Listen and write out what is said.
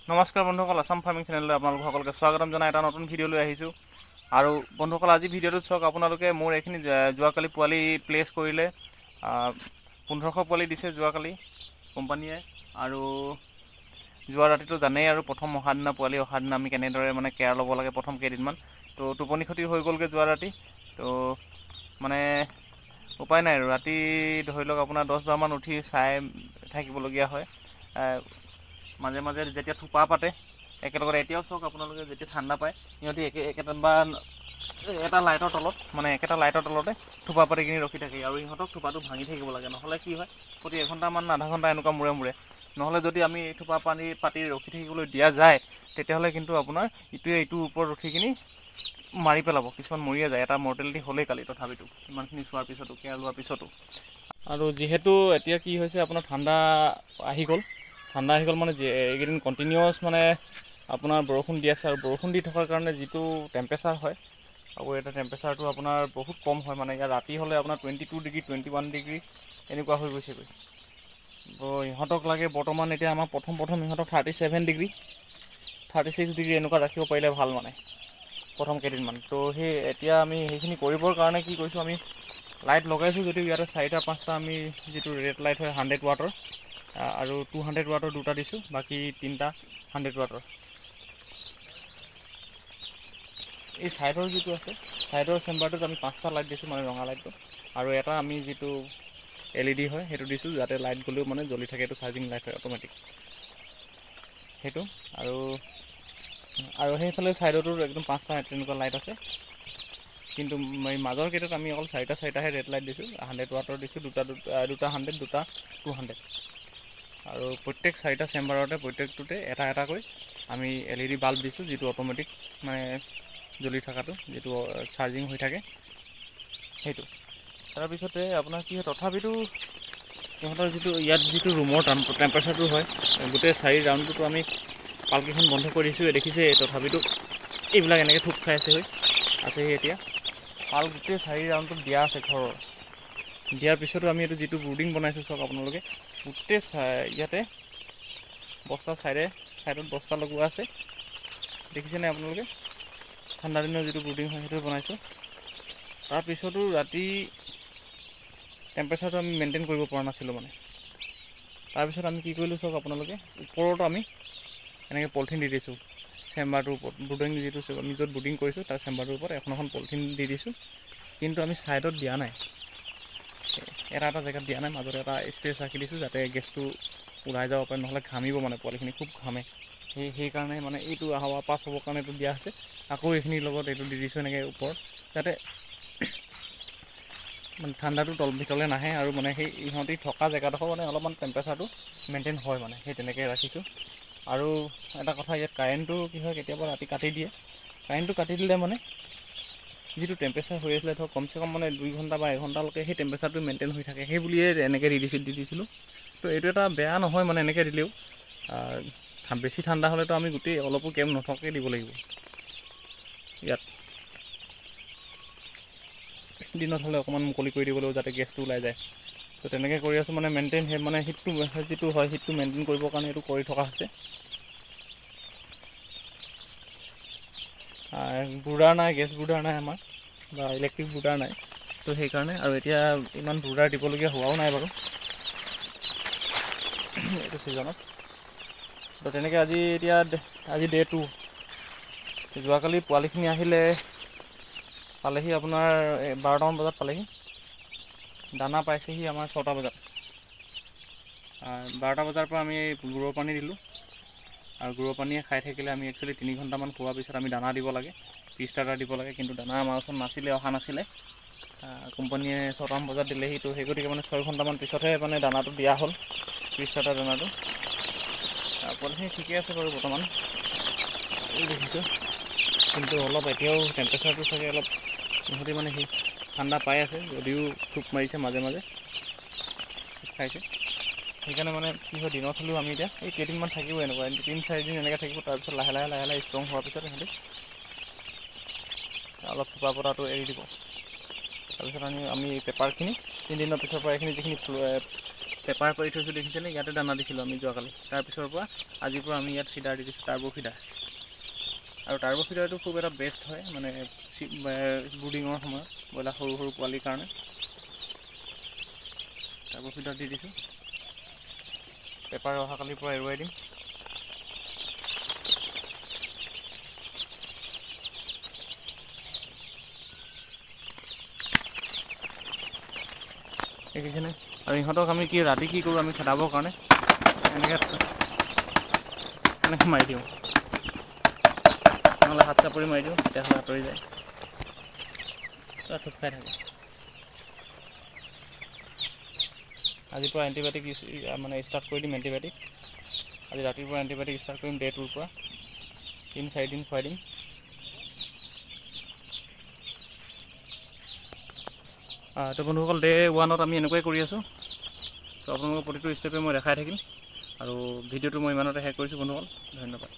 নমস্কাৰ বন্ধুসকল, আসাম ফাৰ্মিং চেনেললৈ আপোনালোক সকলোকে স্বাগতম জনাই এটা নতুন ভিডিঅ' লৈ আহিছোঁ। আৰু বন্ধুসকল, আজি ভিডিঅ'টোত চাওক, আপোনালোকে মোৰ এইখিনি যোৱাকালি পোৱালি প্লেচ কৰিলে 1500 পোৱালি দিছে যোৱাকালি কোম্পানীয়ে। আৰু যোৱা ৰাতিটো জানেই, আৰু প্ৰথম অহা দিনা পোৱালি অহা দিনা আমি কেনেদৰে মানে কেয়াৰ ল'ব লাগে প্ৰথম কেইদিনমান। তো টোপনি ক্ষতি হৈ গ'লগৈ যোৱা ৰাতি। তো মানে উপায় নাই, আৰু ৰাতি ধৰি লওক আপোনাৰ 10 বাৰমান উঠি চাই থাকিবলগীয়া হয়। মাজে মাজে যেতিয়া থোপা পাতে একেলগতে, এতিয়াও চাওক আপোনালোকে যেতিয়া ঠাণ্ডা পায় সিহঁতি এটা লাইটৰ তলত, মানে একেটা লাইটৰ তলতে থোপা পাতি কিনি ৰখি থাকে। আৰু ইহঁতক থোপাটো ভাঙি থাকিব লাগে, নহ'লে কি হয় প্ৰতি এঘণ্টামান আধা ঘণ্টা এনেকুৱা মূৰে মূৰে, নহ'লে যদি আমি থোপা পাতি ৰখি থাকিবলৈ দিয়া যায়, তেতিয়াহ'লে কিন্তু আপোনাৰ ইটোৱে ইটোৰ ওপৰত উঠি কিনি মাৰি পেলাব। কিছুমান মৰিয়ে যায়, এটা মৰ্টেলিটি হ'লেই কালি তথাপিতো, ইমানখিনি চোৱাৰ পিছতো, কেয়াৰ লোৱাৰ পিছতো। আৰু যিহেতু এতিয়া কি হৈছে, আপোনাৰ ঠাণ্ডা আহি গ'ল মানে এইকেইদিন কণ্টিনিউৱাছ মানে আপোনাৰ বৰষুণ দি আছে। আৰু বৰষুণ দি থকাৰ কাৰণে যিটো টেম্পাৰেচাৰ হয়, আৰু এটা টেম্পাৰেচাৰটো আপোনাৰ বহুত কম হয়। মানে ইয়াত ৰাতি হ'লে আপোনাৰ 22 ডিগ্ৰী 21 ডিগ্ৰী এনেকুৱা হৈ গৈছেগৈ। তো ইহঁতক লাগে বৰ্তমান, এতিয়া আমাৰ প্ৰথম ইহঁতক 37 ডিগ্ৰী 36 ডিগ্ৰী এনেকুৱা ৰাখিব পাৰিলে ভাল মানে প্ৰথম কেইদিনমান। তো এতিয়া আমি সেইখিনি কৰিবৰ কাৰণে কি কৰিছোঁ, আমি লাইট লগাইছোঁ যদিও ইয়াতে 4-5টা আমি যিটো ৰেড লাইট হয় 100 ৱাটৰ, আৰু 200 ৱাটৰ দুটা দিছোঁ, বাকী 3টা 100 ৱাটৰ। এই ছাইডৰ যিটো আছে, ছাইডৰ চেম্বাৰটোত আমি 5টা লাইট দিছোঁ, মানে ৰঙা লাইটটো, আৰু এটা আমি যিটো LED হয় সেইটো দিছোঁ, যাতে লাইট গ'লেও মানে জ্বলি থাকে। এইটো চাৰ্জিং লাইট হয়, অট'মেটিক সেইটো। আৰু সেইফালে ছাইডতো একদম 5টা তেনেকুৱা লাইট আছে, কিন্তু মাজৰ কেইটাত আমি অকল 4টাহে ৰেড লাইট দিছোঁ। 100 ৱাটৰ দিছোঁ, দুটা 100, দুটা 200। আৰু প্ৰত্যেক 4টা চেম্বাৰতে প্ৰত্যেকটোতে এটা এটাকৈ আমি LED বাল্ব দিছোঁ, যিটো অট'মেটিক মানে জ্বলি থকাটো, যিটো চাৰ্জিং হৈ থাকে সেইটো। তাৰপিছতে আপোনাৰ কি হয়, তথাপিতো সিহঁতৰ ইয়াত যিটো ৰুমৰ টেম্পাৰেচাৰটো হয়, গোটেই 4 ৰাউণ্ডটোতো আমি পালকেইখন বন্ধ কৰি দিছোঁ, দেখিছে। তথাপিতো এইবিলাক এনেকৈ থোপ খাই আছেহি এতিয়া। পাল গোটেই 4 ৰাউণ্ডটোত দিয়া আছে ঘৰৰ। দিয়াৰ পিছতো আমি এইটো যিটো ব্ৰুডিং বনাইছোঁ চাওক আপোনালোকে, গোটেই ইয়াতে বস্তা ছাইডত বস্তা লগোৱা আছে, দেখিছেনে আপোনালোকে। ঠাণ্ডা দিনৰ যিটো ব্ৰুডিং হয় সেইটো বনাইছোঁ। তাৰপিছতো ৰাতি টেম্পাৰেচাৰটো আমি মেইনটেইন কৰিব পৰা নাছিলোঁ মানে। তাৰপিছত আমি কি কৰিলোঁ চাওক আপোনালোকে, ওপৰতো আমি এনেকৈ পলিথিন দি দিছোঁ চেম্বাৰটোৰ ওপৰত। ব্ৰুডিং যিটো আমি য'ত ব্ৰুডিং কৰিছোঁ তাৰ চেম্বাৰটোৰ ওপৰত এখন পলিথিন দি দিছোঁ। কিন্তু আমি ছাইডত দিয়া নাই, এটা জেগাত দিয়া নাই, মাজত এটা স্পেচ ৰাখি দিছোঁ, যাতে গেছটো ওলাই যাব পাৰে, নহ'লে ঘামিব মানে পোৱালিখিনি খুব ঘামে। সেইকাৰণে মানে এইটো হাৱা পাছ হ'বৰ কাৰণে এইটো দিয়া আছে। আকৌ এইখিনিৰ লগত এইটো দি দিছোঁ এনেকৈ ওপৰত, যাতে মানে ঠাণ্ডাটো ভিতৰলৈ নাহে, আৰু মানে সেই ইহঁতি থকা জেগাডোখৰ মানে অলপমান টেম্পাৰেচাৰটো মেইনটেইন হয় মানে, সেই তেনেকৈ ৰাখিছোঁ। আৰু এটা কথা, ইয়াত কাৰেণ্টটো কি হয়, কেতিয়াবা ৰাতি কাটি দিয়ে। কাৰেণ্টটো কাটি দিলে মানে যিটো টেম্পাৰেচাৰ হৈ আছিলে ধৰক কমচে কম মানে 2 ঘণ্টা বা এঘণ্টালৈকে সেই টেম্পাৰেচাৰটো মেইনটেইন হৈ থাকে, সেই বুলিয়ে এনেকৈ দি দিছিলোঁ। তো এইটো এটা বেয়া নহয় মানে, এনেকৈ দিলেও। বেছি ঠাণ্ডা হ'লেতো আমি গোটেই অলপো কেম্প নথকাকৈ দিব লাগিব। ইয়াত দিনত হ'লে অকণমান মুকলি কৰি দিব লাগিব, যাতে গেছটো ওলাই যায়। তো তেনেকৈ কৰি আছোঁ মানে, মেইনটেইন মানে হিটটো যিটো হয় হিটটো মেইনটেইন কৰিবৰ কাৰণে এইটো কৰি থকা হৈছে। ব্ৰুডাৰ নাই, গেছ ব্ৰুডাৰ নাই আমাৰ, বা ইলেক্ট্ৰিক ব্ৰুডাৰ নাই। তো সেইকাৰণে, আৰু এতিয়া ইমান ব্ৰুডাৰ দিবলগীয়া হোৱাও নাই বাৰু এইটো ছিজনত। তো তেনেকৈ আজি ডে 2। যোৱাকালি পোৱালিখিনি পালেহি আপোনাৰ 12টামান বজাত পালেহি। দানা পাইছেহি আমাৰ 6টা বজাত। 12টা বজাৰ পৰা আমি গুৰৰ পানী দিলোঁ, আৰু গুৰৰ পানীয়ে খাই থাকিলে আমি একচুৱেলি 3 ঘণ্টামান খোৱাৰ পিছত আমি দানা দিব লাগে, প্ৰি-ষ্টাৰ্টাৰ দিব লাগে। কিন্তু দানা আমাৰ ওচৰত অহা নাছিলে। কোম্পানীয়ে 6টামান বজাত দিলেহি। তো সেই গতিকে মানে 6 ঘণ্টামান পিছতহে মানে দানাটো দিয়া হ'ল, প্ৰি-ষ্টাৰ্টাৰ দানাটো। পোৱালিখিনি ঠিকে আছে বাৰু বৰ্তমান, দেখিছোঁ। কিন্তু অলপ এতিয়াও টেম্পাৰেচাৰটো চাগে অলপ ইহঁতি মানে ঠাণ্ডা পাই আছে, যদিও থোপ মাৰিছে মাজে মাজে, থোপ খাইছে। সেইকাৰণে মানে কি হয়, দিনত হ'লেও আমি এতিয়া এই কেইদিনমান থাকিব, এনেকুৱা 3-4 দিন এনেকৈ থাকিব। তাৰপিছত লাহে লাহে ষ্ট্ৰং হোৱাৰ পিছত সিহঁতি অলপ থোপা পতাটো এৰি দিব। তাৰপিছত আমি পেপাৰখিনি 3 দিনৰ পিছৰ পৰা এইখিনি যিখিনি পেপাৰ পাৰি থৈছোঁ দেখিছেনে, ইয়াতে দানা দিছিলোঁ আমি যোৱাকালি। তাৰপিছৰ পৰা আজিৰ পৰা আমি ইয়াত ফিডাৰ দি দিছোঁ, টাৰ্বো ফিডাৰ। আৰু টাৰ্বো ফিডাৰটো খুব এটা বেষ্ট হয় মানে ব্ৰুডিঙৰ সময়ত ব্ৰইলাৰ সৰু সৰু পোৱালিৰ কাৰণে। টাৰ্বো ফিডাৰ দি দিছোঁ। পেপাৰ অহাকালিৰ পৰা এৰুৱাই দিম। দেখিছেনে? আৰু ইহঁতক আমি ৰাতি কি কৰোঁ, আমি খেদাবৰ কাৰণে এনেকৈ মাৰি দিওঁ, নহ'লে হাত চাপৰি মাৰি দিওঁ, তেতিয়াহ'লে আঁতৰি যায়, থুপ খাই থাকে। আজিৰ পৰা এণ্টিবায়'টিক মানে ষ্টাৰ্ট কৰি দিম। এণ্টিবায়'টিক আজি ৰাতিৰ পৰা এণ্টিবায়'টিক ষ্টাৰ্ট কৰিম, ডে 2ৰ পৰা 3-4 দিন খুৱাই দিম। তো বন্ধুসকল, ডে 1ত আমি এনেকুৱাই কৰি আছোঁ। তো আপোনালোকৰ প্ৰতিটো ষ্টেপে মই দেখাই থাকিম, আৰু ভিডিঅ'টো মই ইমানতে শেষ কৰিছোঁ বন্ধুসকল, ধন্যবাদ।